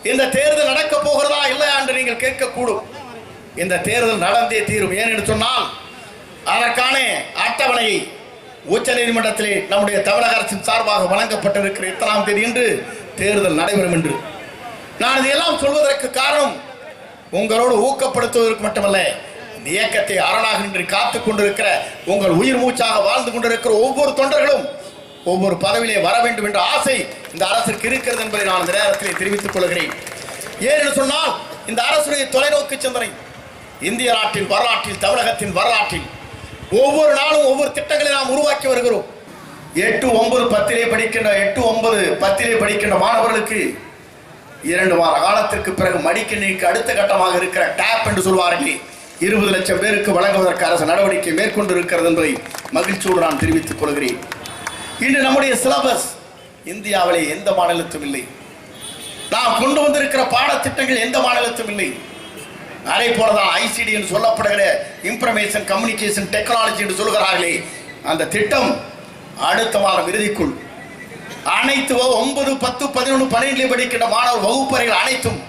இந்த தேர்தல் நடக்க போகிறதா இல்லையா என்று நீங்கள் கேட்கக்கூடும். இந்த தேர்தல் நடந்தே தீரும். ஏனென்று சொன்னால் அதற்கான அட்டவணையை உச்ச நீதிமன்றத்திலே நம்முடைய தமிழக அரசின் சார்பாக வழங்கப்பட்டிருக்கிற 8ஆம் தேதி என்று தேர்தல் நடைபெறும் என்று. நான் இதையெல்லாம் சொல்வதற்கு காரணம் உங்களோடு ஊக்கப்படுத்துவதற்கு மட்டுமல்ல, இந்த இயக்கத்தை அரணாக நின்று காத்துக் கொண்டிருக்கிற உங்கள் உயிர் மூச்சாக வாழ்ந்து கொண்டிருக்கிற ஒவ்வொரு தொண்டர்களும் ஒவ்வொரு பதவியிலே வர வேண்டும் என்ற ஆசை இந்த அரசுக்கு இருக்கிறது என்பதை நான் இந்த நேரத்திலே தெரிவித்துக் கொள்கிறேன். ஏனென்று சொன்னால் இந்த அரசுடைய தொலைநோக்கு சிந்தனை இந்திய நாட்டின் வரலாற்றில், தமிழகத்தின் வரலாற்றில் ஒவ்வொரு நாளும் ஒவ்வொரு திட்டங்களை நாம் உருவாக்கி வருகிறோம். 8, 9, 10 படிக்கின்ற மாணவர்களுக்கு 2 வார காலத்திற்கு பிறகு மடிக்கணினிக்கு அடுத்த கட்டமாக இருக்கிற டேப் என்று சொல்வார்களே 20 லட்சம் பேருக்கு வழங்குவதற்கு அரசு நடவடிக்கை மேற்கொண்டு இருக்கிறது என்பதை மகிழ்ச்சியோடு நான் தெரிவித்துக் கொள்கிறேன். இன்று நம்முடைய சிலபஸ் இந்தியாவிலே எந்த மாநிலத்தும் இல்லை. நாம் கொண்டு வந்திருக்கிற பாடத்திட்டங்கள் எந்த மாநிலத்தும் இல்லை. அதே போலதான் ICD என்று சொல்லப்படுகிற இன்ஃபர்மேஷன் கம்யூனிகேஷன் டெக்னாலஜி என்று சொல்கிறார்களே, அந்த திட்டம் அடுத்த மாதம் இறுதிக்குள் அனைத்து 9, 10, 11, 12 படிக்கின்ற மாணவர் வகுப்பறைகள் அனைத்தும்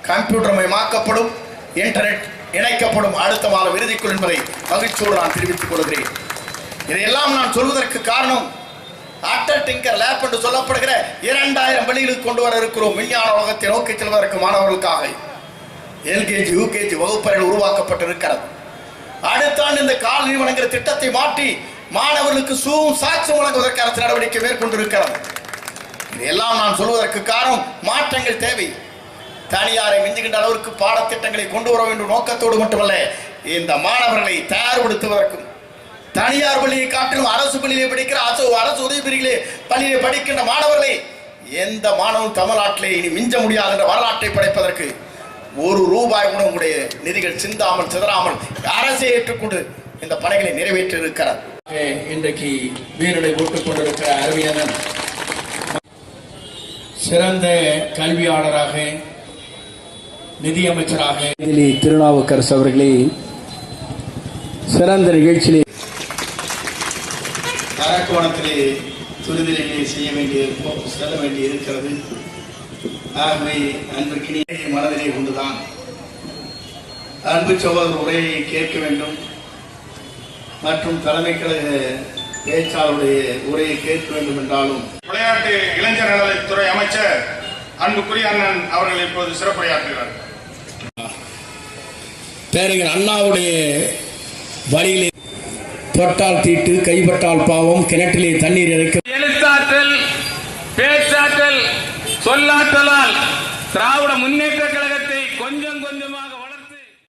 கம்ப்யூட்டர் மயமாக்கப்படும், இன்டர்நெட் இணைக்கப்படும் அடுத்த மாதம் இறுதிக்குள் என்பதை மகிழ்ச்சியோடு நான் தெரிவித்துக் கொள்கிறேன். இதையெல்லாம் நான் சொல்வதற்கு காரணம் ஆக்டர் டிங்கர் லேப் என்று சொல்லப்படுகிற 2000 பள்ளிகளுக்கு கொண்டு வர இருக்கிறோம். விஞ்ஞான உலகத்தை நோக்கி செல்வதற்கு மாணவர்களுக்காக LKG, UKG வகுப்பறைகள் உருவாக்கப்பட்டிருக்கிறது. அடுத்த ஆண்டு இந்த கால் நிறுவனங்கிற திட்டத்தை மாற்றி மாணவர்களுக்கு சாட்சியம் வழங்குவதற்கு அரசு நடவடிக்கை மேற்கொண்டிருக்கிறது. இதையெல்லாம் நான் சொல்வதற்கு காரணம் மாற்றங்கள் தேவை. தனியாரை மிஞ்சுகின்ற அளவிற்கு பாடத்திட்டங்களை கொண்டு வர வேண்டும் நோக்கத்தோடு மட்டுமல்ல, இந்த மாணவர்களை தயார்படுத்துவதற்கும் தனியார் பள்ளியை காட்டிலும் அரசு பள்ளியிலே படிக்கிற அரசு உதவி பிரிவிலே பள்ளியிலே படிக்கின்ற மாணவர்களை எந்த மாணவன் தமிழ்நாட்டிலே இனி மிஞ்ச முடியாது என்ற வரலாற்றை படைப்பதற்கு ₹1 கூட உங்களுடைய நிதிகள் சிந்தாமல் சிதறாமல் அரசை ஏற்றுக்கொண்டு இந்த பணிகளை நிறைவேற்றி இருக்கிறார். இன்றைக்கு வீரனை போட்டுக் கொண்டிருக்கிற அறிவியலன் சிறந்த கல்வியாளராக, நிதியமைச்சராக திருநாவுக்கரசு அவர்களே சிறந்த நிகழ்ச்சியிலே அரக்கோணத்திலே துரிதலிலே செல்ல வேண்டி இருக்கிறது. ஆகவே அன்றைக்கு மனதிலே கொண்டுதான் அன்பு சகோதரர் உரையை கேட்க வேண்டும் மற்றும் தலைமை கழக பேச்சாளருடைய உரையை கேட்க வேண்டும் என்றாலும் விளையாட்டு இளைஞர் நலத்துறை அமைச்சர் அன்புக்குரிய அண்ணன் அவர்கள் இப்போது சிறப்புரையாற்றுகிறார். பேரறிஞர் அண்ணாவுடைய வழியிலே தொட்டால் தீட்டு, கைப்பட்டால் பாவம், கிணற்றிலே தண்ணீர் இறைக்க எழுத்தாற்றல், பேச்சாற்றல், சொல்லாற்றலால் திராவிட முன்னேற்ற கழகத்தை கொஞ்சம் கொஞ்சமாக